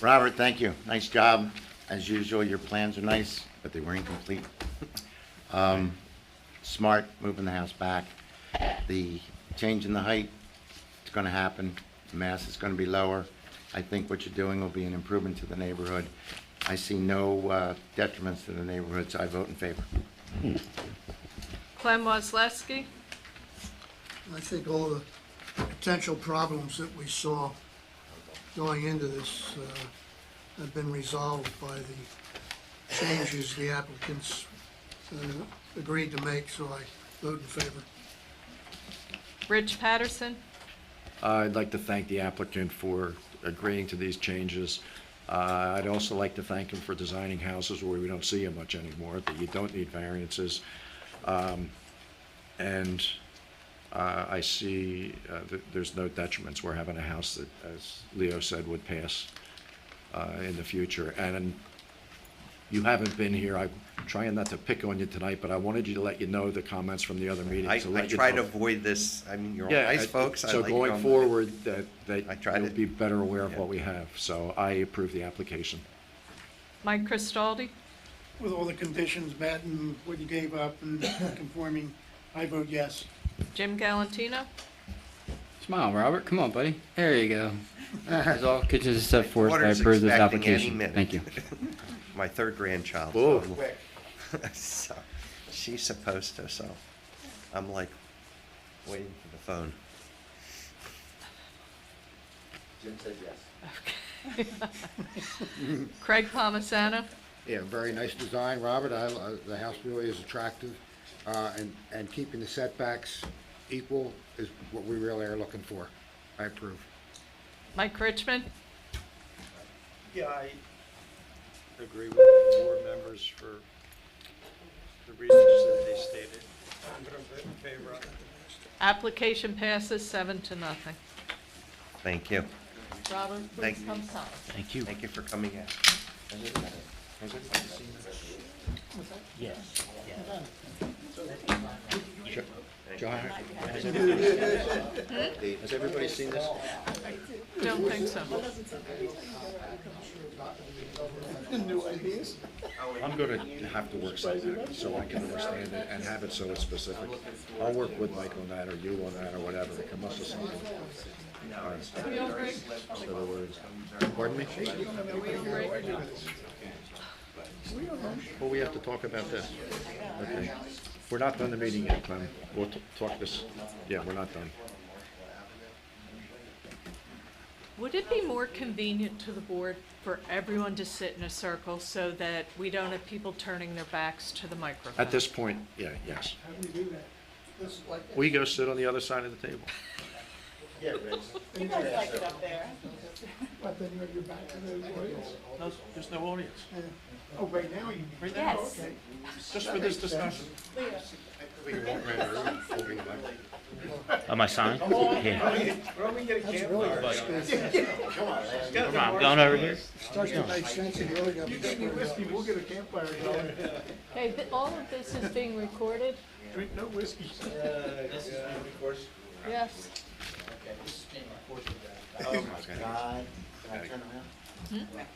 Robert, thank you. Nice job. As usual, your plans are nice, but they were incomplete. Smart, moving the house back. The change in the height, it's gonna happen. The mass is gonna be lower. I think what you're doing will be an improvement to the neighborhood. I see no detriments to the neighborhood, so I vote in favor. Clem Waslewski, I think all the potential problems that we saw going into this have been resolved by the changes the applicants agreed to make, so I vote in favor. Rich Patterson, I'd like to thank the applicant for agreeing to these changes. I'd also like to thank him for designing houses where we don't see them much anymore, that you don't need variances. And I see that there's no detriments. We're having a house that, as Leo said, would pass in the future. And you haven't been here. I'm trying not to pick on you tonight, but I wanted you to let you know the comments from the other meetings. I to let you try know. to avoid this, I mean, you're all Yeah, nice folks. I so like going your- forward, that I try you'll to- be better aware of yeah. what we have. So I approve the application. Mike Cristaldi, With all the conditions met and what you gave up and conforming, I vote yes. Jim Galantino, Smile, Robert. Come on, buddy. There you go. That's all conditions set forth. I Daughter's approve this expecting any application. minute. Thank you. My third grandchild. Whoa. So she's supposed to, so I'm like waiting for the phone. Jim says yes. Craig Palmisano, Yeah, very nice design, Robert. The house really is attractive. And keeping the setbacks equal is what we really are looking for. I approve. Mike Richmond, Yeah, I agree with the board members for the reasons that they stated. I'm going to vote in favor of it. application passes 7-0. Thank you. Robert, please Thank- come sign. Thank you. Thank you for coming in. Yes. John, has everybody seen this? Don't think so. I'm going to have to work something out so I can understand it and have it so it's specific. I'll work with Mike on that or you on that or whatever to come up with something. All right. So the words. Pardon me? Well, we have to talk about this. Okay. We're not done the meeting yet, Clem. We'll talk this, yeah, we're not done. Would it be more convenient to the board for everyone to sit in a circle so that we don't have people turning their backs to the microphone? At this point, yeah, yes. How do you do that? We go sit on the other side of the table. You guys like it up there. But then you have your back to the audience. There's no audience. Oh, right now you. Right now, Yes. Okay. Just for this discussion. My sign? Yeah. That's really Come on, I'm going over here. starts to make sense and you really got to. We'll get a campfire going. Okay, all of this is being recorded? Drink no whiskey. Yes. Oh, my God. Can I turn around?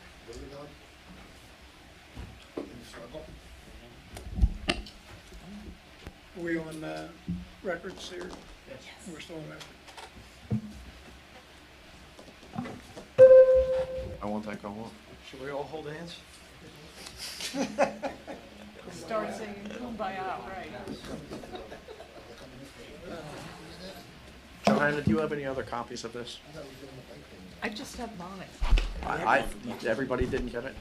Are we on records here? Yes. We're still on record. I won't take a walk. Should we all hold hands? Start singing Kumbaya, right? Johanna, do you have any other copies of this? I just have mine. Everybody didn't get it?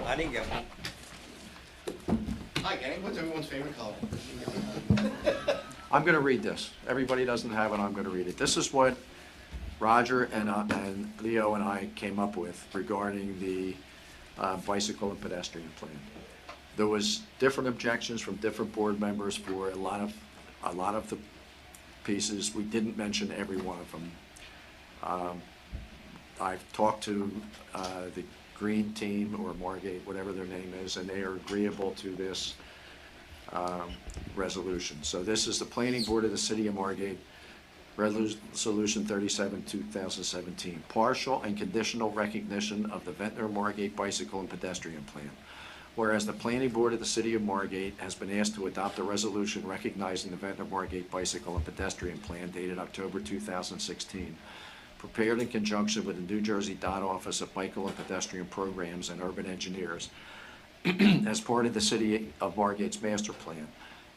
I didn't get one. Hi, gang. What's everyone's favorite color? I'm going to read this. Everybody doesn't have it, I'm going to read it. This is what Roger and Leo and I came up with regarding the bicycle and pedestrian plan. There was different objections from different board members for a lot of the pieces. We didn't mention every one of them. I've talked to the Green Team or Margate, whatever their name is, and they are agreeable to this resolution. So this is the Planning Board of the City of Margate, Resolution 37, 2017, partial and conditional recognition of the Ventnor Margate Bicycle and Pedestrian Plan. Whereas the Planning Board of the City of Margate has been asked to adopt a resolution recognizing the Ventnor Margate Bicycle and Pedestrian Plan dated October 2016, prepared in conjunction with the New Jersey DOT Office of Bicycle and Pedestrian Programs and Urban Engineers as part of the City of Margate's master plan.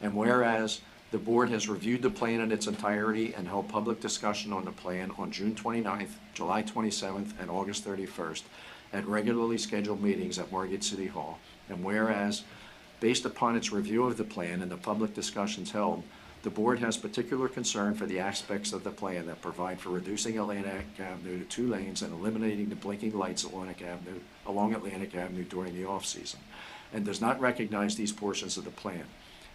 And whereas the board has reviewed the plan in its entirety and held public discussion on the plan on June 29th, July 27th, and August 31st at regularly scheduled meetings at Margate City Hall. And whereas, based upon its review of the plan and the public discussions held, the board has particular concern for the aspects of the plan that provide for reducing Atlantic Avenue to 2 lanes and eliminating the blinking lights along Atlantic Avenue during the off-season, and does not recognize these portions of the plan.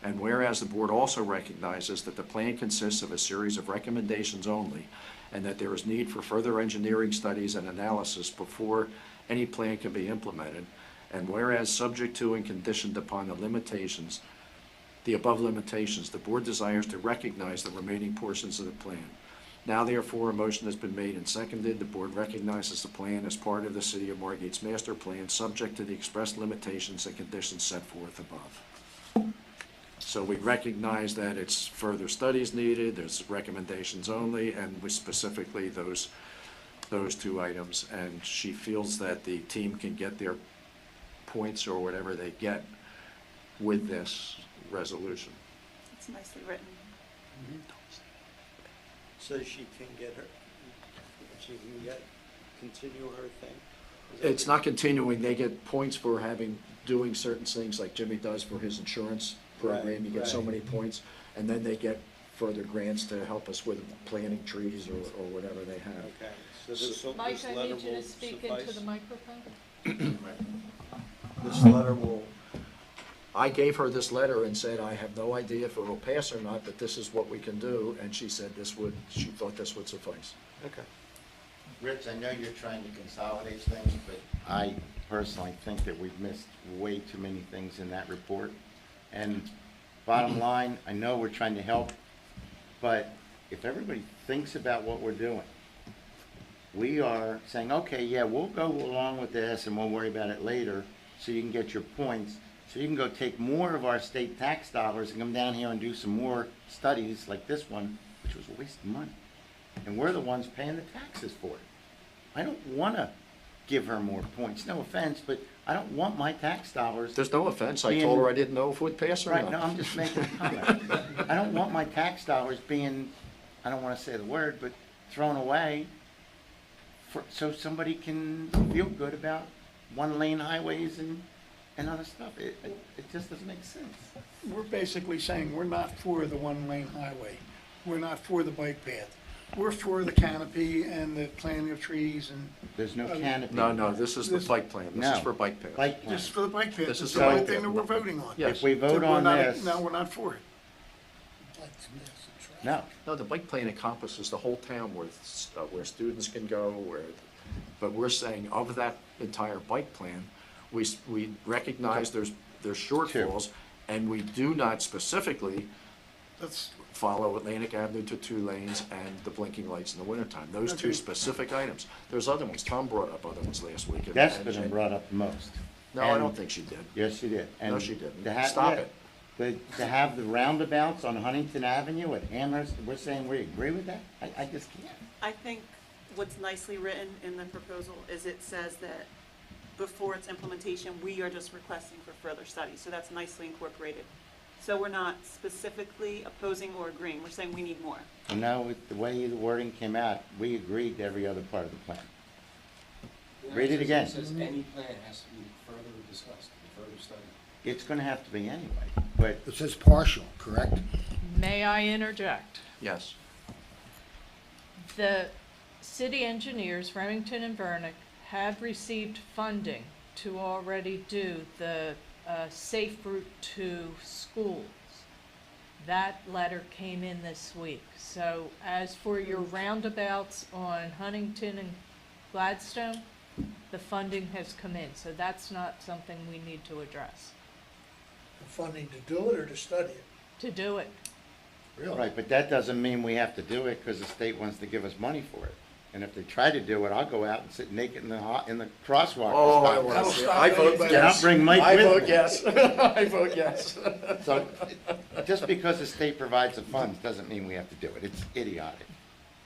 And whereas the board also recognizes that the plan consists of a series of recommendations only, and that there is need for further engineering studies and analysis before any plan can be implemented, and whereas subject to and conditioned upon the above limitations, the board desires to recognize the remaining portions of the plan. Now therefore, a motion has been made and seconded. The board recognizes the plan as part of the City of Margate's master plan, subject to the express limitations and conditions set forth above. So we recognize that it's further studies needed, there's recommendations only, and we specifically those 2 items, and she feels that the team can get their points or whatever they get with this resolution. It's nicely written. So she can continue her thing? It's not continuing, they get points for doing certain things like Jimmy does for his insurance program. Right, You get so right. many points, and then they get further grants to help us with planting trees or whatever they have. Okay, so this Mike, this I letter need you will to speak into suffice? the microphone. This letter will, I gave her this letter and said, I have no idea if it will pass or not, but this is what we can do, and she said she thought this would suffice. okay. Rich, I know you're trying to consolidate things, but I personally think that we've missed way too many things in that report. And bottom line, I know we're trying to help, but if everybody thinks about what we're doing, we are saying, okay, yeah, we'll go along with this and we'll worry about it later, so you can get your points, so you can go take more of our state tax dollars and come down here and do some more studies like this one, which was a waste of money. And we're the ones paying the taxes for it. I don't want to give her more points, no offense, but I don't want my tax dollars. There's no offense, I told her I didn't know if it would pass or Right, not. no, I'm just making a comment. I don't want my tax dollars being, I don't want to say the word, but thrown away so somebody can feel good about 1-lane highways and other stuff. It just doesn't make sense. We're basically saying we're not for the 1-lane highway. We're not for the bike path. We're for the canopy and the planting of trees and There's no canopy. No, this is the bike plan, this is No. for bike path. Bike plan. just for the bike path. This It's is the the only bike thing path. that we're voting on. Yes. If we So vote we're on not- this, No, we're not for it. no. No, the bike plan encompasses the whole town where students can go, but we're saying of that entire bike plan, we recognize there's shortfalls, and we do not specifically That's, follow Atlantic Avenue to 2 lanes and the blinking lights in the wintertime. Those 2 Okay. specific items. There's other ones. Tom brought up other ones last week. That's been brought up the most. No, I and- don't think she did. Yes, she did. No, And she didn't. to have- Stop yeah, it. but to have the roundabouts on Huntington Avenue at Amherst, we're saying we agree with that? I just can't. I think what's nicely written in the proposal is it says that before its implementation, we are just requesting for further study, so that's nicely incorporated. So we're not specifically opposing or agreeing, we're saying we need more. And now with the way the wording came out, we agreed to every other part of the plan. Read it again. It says any plan has to be further discussed, further studied. It's gonna have to be anyway, but It says partial, correct? May I interject? Yes. The city engineers, Remington and Vernick, have received funding to already do the safe route to schools. That letter came in this week. So as for your roundabouts on Huntington and Gladstone, the funding has come in. So that's not something we need to address. the funding to do it or to study it? To do it, right, but that doesn't mean we have to do it because the state wants to give us money for it. And if they try to do it, I'll go out and sit naked in the crosswalk. Oh, to I stop them. I vote And yes. I'll bring Mike I with vote me. yes. I vote yes. So, just because the state provides the funds doesn't mean we have to do it. It's idiotic.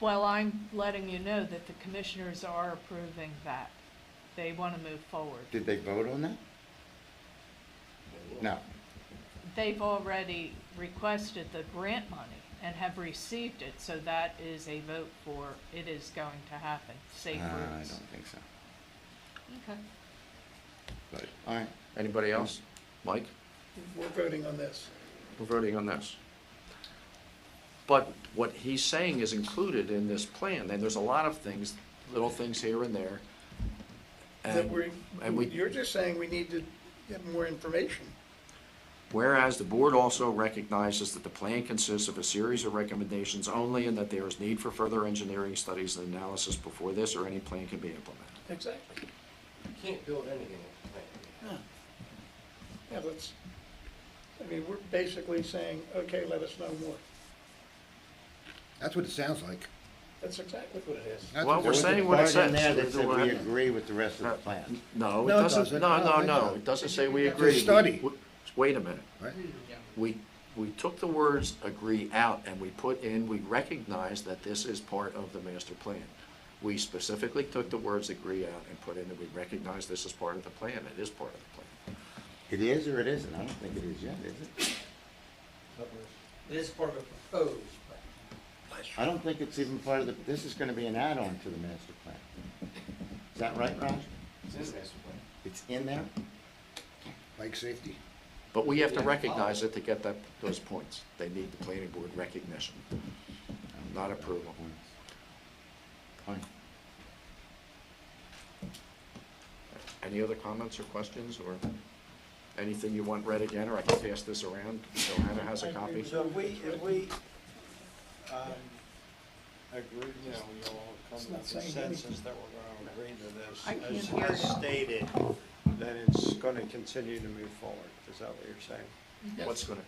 Well, I'm letting you know that the commissioners are approving that. They want to move forward. Did they vote on that? No. They've already requested the grant money and have received it, so that is a vote for it is going to happen. Safe I routes. don't think so. Okay. But, all right. Anybody else? Mike? We're voting on this. We're voting on this. But what he's saying is included in this plan, and there's a lot of things, little things here and there. That And we, you're just saying we need to get more information. whereas the board also recognizes that the plan consists of a series of recommendations only and that there is need for further engineering studies and analysis before this or any plan can be implemented. Exactly. You can't build anything with the plan. Yeah, let's, I mean, we're basically saying, okay, let us know more. That's what it sounds like. That's exactly what it is. That's Well, what we're it- saying what it Part in says. there that said We're- we agree with the rest of the plan. No, it No, it doesn't, doesn't. no, I don't no, think no, so. it doesn't say we It's a agree. study. Wait a minute. Right? We took the words agree out and we put in, we recognize that this is part of the master plan. We specifically took the words agree out and put in that we recognize this is part of the plan. It is part of the plan. It is or it isn't? I don't think it is yet, is it? It is part of a proposed plan. I don't think it's even part of the, this is gonna be an add-on to the master plan. Is that right, Raj? It's in the master plan. It's in there? Bike safety. But we have to Yeah. recognize it to get those points. They need the planning board recognition, not approval. Fine. Any other comments or questions or anything you want read again, or I can pass this around? Johanna has a copy. So if we, agree, you know, we all come to not saying consensus that we're gonna agree to this, I can't as hear as you. stated, then it's gonna continue to move forward. Is that what you're saying? What's gonna,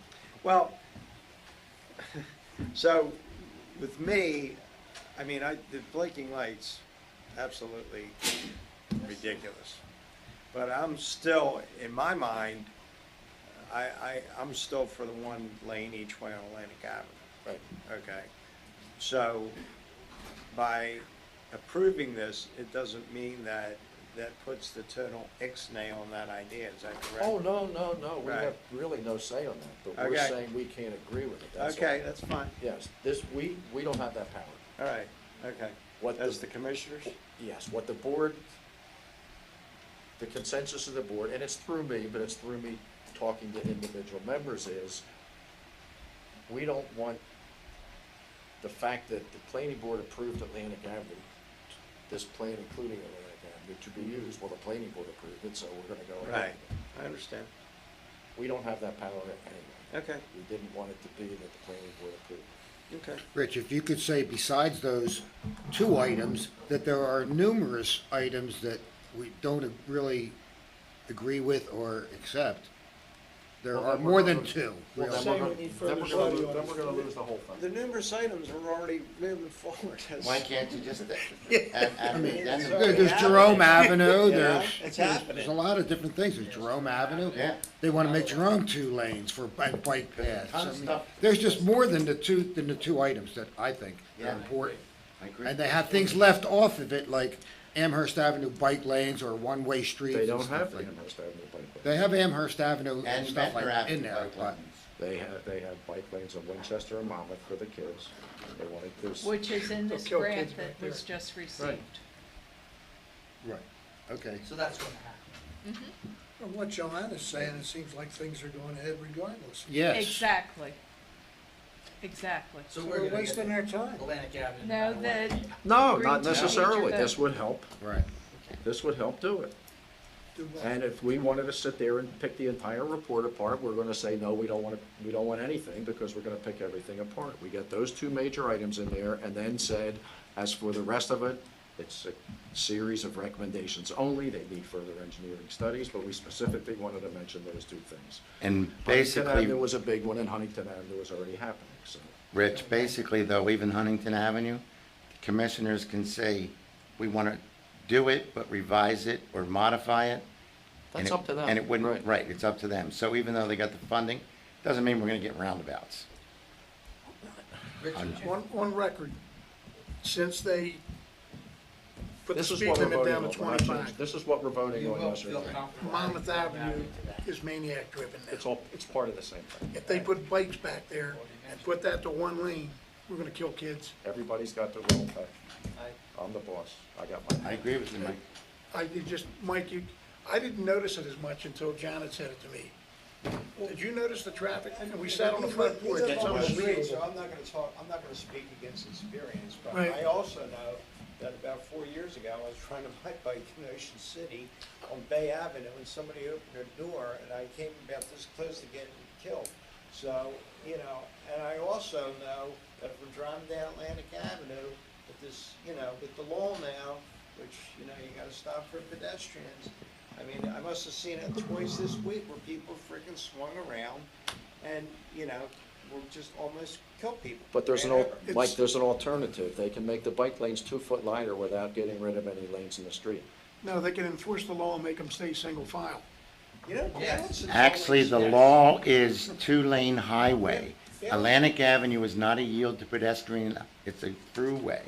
Well, so with me, I mean, the blinking lights, absolutely ridiculous. But I'm still, in my mind, I'm still for the one lane each way on Atlantic Avenue. right, Okay. So by approving this, it doesn't mean that puts the total ixnay on that idea. Is that correct? oh, no, we Right. have really no say on that, but we're Okay. saying we can't agree with it, that's all. Okay, that's fine. Yes, we don't have that power. All right, okay. What As the commissioners? Yes, what the board, the consensus of the board, and it's through me, but it's through me talking to individual members, is we don't want the fact that the planning board approved Atlantic Avenue, this plan including Atlantic Avenue, to be used. Well, the planning board approved it, so we're gonna go ahead. Right, I understand. We don't have that power anyway. Okay, We didn't want it to be that the planning board approved it. okay. Rich, if you could say besides those two items, that there are numerous items that we don't really agree with or accept. There Well, are then we're more gonna- than two, Well, really. then we're Saying we gonna, need then further we're study gonna, on then this. we're gonna lose the whole The thing. numerous items are already moving forward. Why can't you just, I mean, It's there- already there's Jerome happening. Avenue, Yeah, there's, it's there's happening. a lot of different things. There's Jerome Avenue. Yeah. They want to make Jerome 2 lanes for bike paths. Ton I of mean, stuff. there's just more than the two items that I think are Yeah. important. I agree. And they have things left off of it, like Amherst Avenue bike lanes or one-way streets They and don't stuff have the like. Amherst Avenue bike lane. They have Amherst Avenue and And stuff like Ventnor Avenue in there, bike but lanes. They have bike lanes on Winchester and Monmouth for the kids. They wanted, there's, Which is in this kill grant kids right that was just received. right, okay. So that's gonna happen. From what Joanna's saying, it seems like things are going ahead regardless. Yes. Exactly. Exactly. So We're we're gonna wasting get our time. Atlantic Avenue. No, matter what. that, no, Agree not to necessarily. major This vote. would help. Right. This would help do it. Do what? And if we wanted to sit there and pick the entire report apart, we're gonna say, no, we don't want anything, because we're gonna pick everything apart. We got those two major items in there, and then said, as for the rest of it, it's a series of recommendations only. They need further engineering studies, but we specifically wanted to mention those two things. And Huntington basically, Avenue was a big one, and Huntington Avenue was already happening, so. Rich, basically though, even Huntington Avenue, commissioners can say, we want to do it, but revise it or modify it. and That's it- up to them. And it wouldn't, Right. right, it's up to them. So even though they got the funding, doesn't mean we're going to get roundabouts. Richard, On record, since they put the This is speed what we're limit voting down on. to We're not 25, changing. This is what we're voting you on will feel yesterday. comfortable. Monmouth Avenue is maniac driven It's now. all, it's part of the same thing. If they put bikes back there and put that to one lane, we're gonna kill kids. Everybody's got their role pay. I'm the boss. I got my. I agree with you, Mike. Mike, I didn't notice it as much until Janet said it to me. Did you notice the traffic? And we sat on the front porch. It's It's on the almost street, legal. so I'm not gonna speak against experience, but Right. I also know that about 4 years ago, I was trying to buy bike in Ocean City on Bay Avenue, and somebody opened their door, and I came about this close to getting killed. So, you know, and I also know that if we're driving down Atlantic Avenue with this, you know, with the law now, which, you know, you gotta stop for pedestrians. I mean, I must have seen it twice this week where people freaking swung around and, you know, will just almost kill people. But there's Ran over. Mike, there's an alternative. They can make the bike lanes 2 foot wider without getting rid of any lanes in the street. No, they can enforce the law and make them stay single file. You know, Yes. Actually, the law is 2-lane highway. Atlantic Avenue is not a yield to pedestrian, it's a throughway.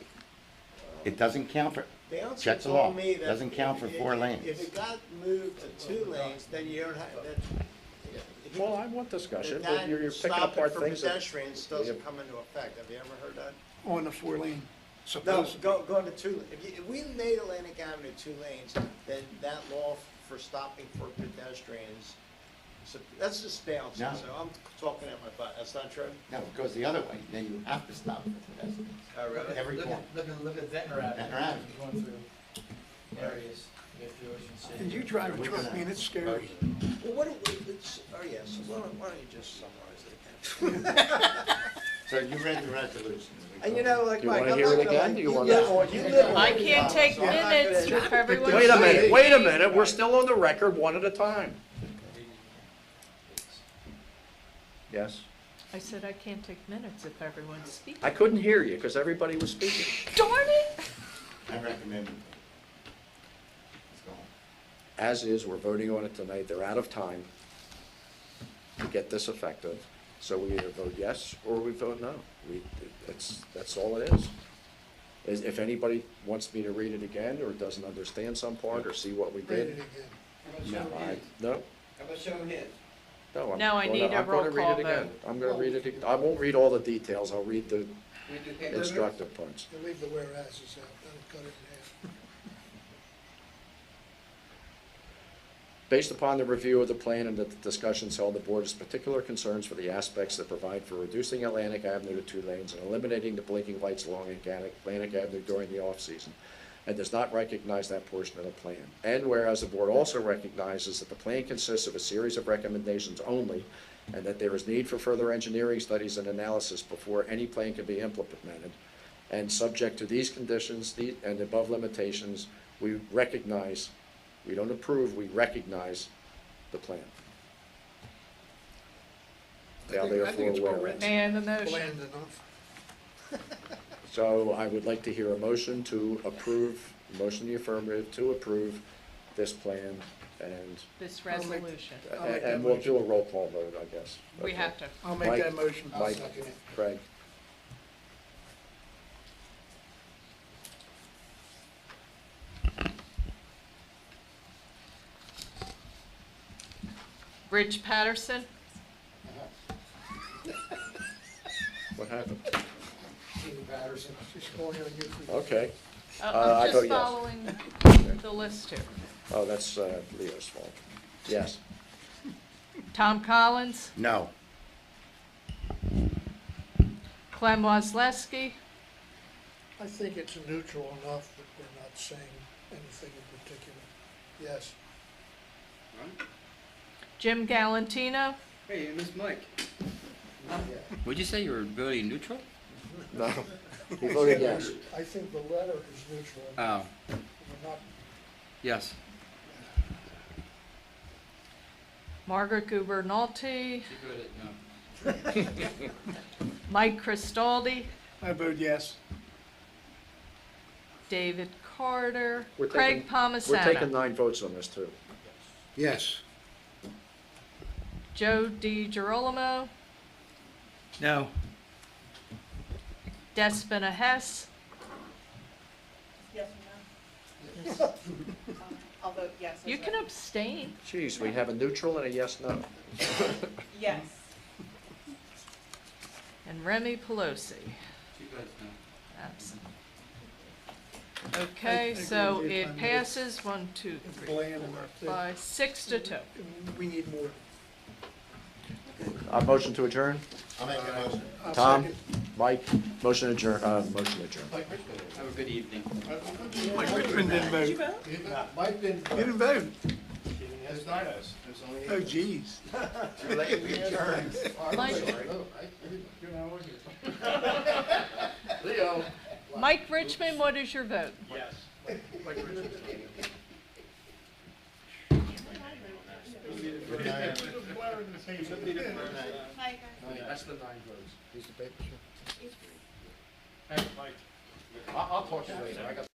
It doesn't count for, Bouncy check the law. told me that Doesn't count for 4 lanes. If it got moved to 2 lanes, then you don't have, that. Well, I want discussion, that but you're picking stopping apart for things that. pedestrians doesn't come into effect. Have you ever heard that? On the 4 lane, No, supposedly. go to 2. If we made Atlantic Avenue 2 lanes, then that law for stopping for pedestrians, so that's just bouncing. No. So I'm talking out my butt. That's not true? No, it goes the other way, then you have to stop for pedestrians. Oh, really? Every Look corner. at Ventnor Avenue. Ventnor Avenue. Going through areas, you get through Ocean City. And you drive a truck, man, it's scary. Well, what do we, it's, oh, yes, why don't you just summarize it again? So you read the resolution. And you know, like, You Mike, wanna I'm hear not it gonna again? let Do you you wanna- live on, you live on. I can't take So I'm not minutes gonna- if everyone's Wait a minute, speaking. wait a minute. We're still on the record, one at a time. Yes? I said I can't take minutes if everyone's speaking. I couldn't hear you because everybody was speaking. Darn it! I recommend it. Let's go. As is, we're voting on it tonight. They're out of time to get this effective. So we either vote yes or we vote no. That's all it is. If anybody wants me to read it again or doesn't understand some part or see what we Read it did. again. No, How about showing hands? no. No, I need a I'm roll gonna read call it again. vote. I'm gonna read it, I won't read all the details. I'll read the We do hands. instructive parts. You leave the whereases out, that'll cut it in half. Based upon the review of the plan and the discussions held, the board has particular concerns for the aspects that provide for reducing Atlantic Avenue to 2 lanes and eliminating the blinking lights along Atlantic Avenue during the off-season, and does not recognize that portion of the plan. And whereas the board also recognizes that the plan consists of a series of recommendations only, and that there is need for further engineering studies and analysis before any plan can be implemented, and subject to these conditions and above limitations, we recognize, we don't approve, we recognize the plan. Now I think therefore, it's well whereas. written. May I have a motion? Bland enough. So I would like to hear a motion to approve, motion in the affirmative to approve this plan and, This I'll make- resolution. I'll make that and we'll motion. do a roll call vote, I guess. We Okay. have to. I'll make Mike- that motion. I'll Mike, second it. Craig, Rich Patterson, what happened? Gene Patterson, she's calling you for. Okay, I I'm vote just yes. following the list here. oh, that's Leo's fault. Yes, Tom Collins, No. Clem Wozleski, I think it's neutral enough that we're not saying anything in particular. Yes. Jim Galantino, Hey, you missed Mike. What'd you say, you were voting neutral? no, he voted yes. I think the letter is neutral. Oh, We're not, yes. Margaret Gubernalty, She voted no. Mike Cristaldi, I vote yes. David Carter, We're Craig taking- We're taking Palmisano, 9 votes on this, too. Yes. Joe DiGirolamo, No. Despina Hess, Yes or no? I'll vote yes. you can abstain. Geez, we have a neutral and a yes/no. Yes. And Remy Pelosi, Two votes no. absent. Okay, so it passes 1, 2, 3, 4, 5, 6 to 2. We need more. Motion to adjourn? I'll make a motion. Tom? Mike? Motion adjourn, motion adjourn. Have a good evening. Mike Richmond didn't vote. Mike didn't. He didn't vote. There's nine of us. There's only Oh, jeez. Too late, we adjourned. Mike- Leo. Mike Richmond, what is your vote? Yes. That's the 9 votes. Piece of paper, sir? I'll talk to you later. I got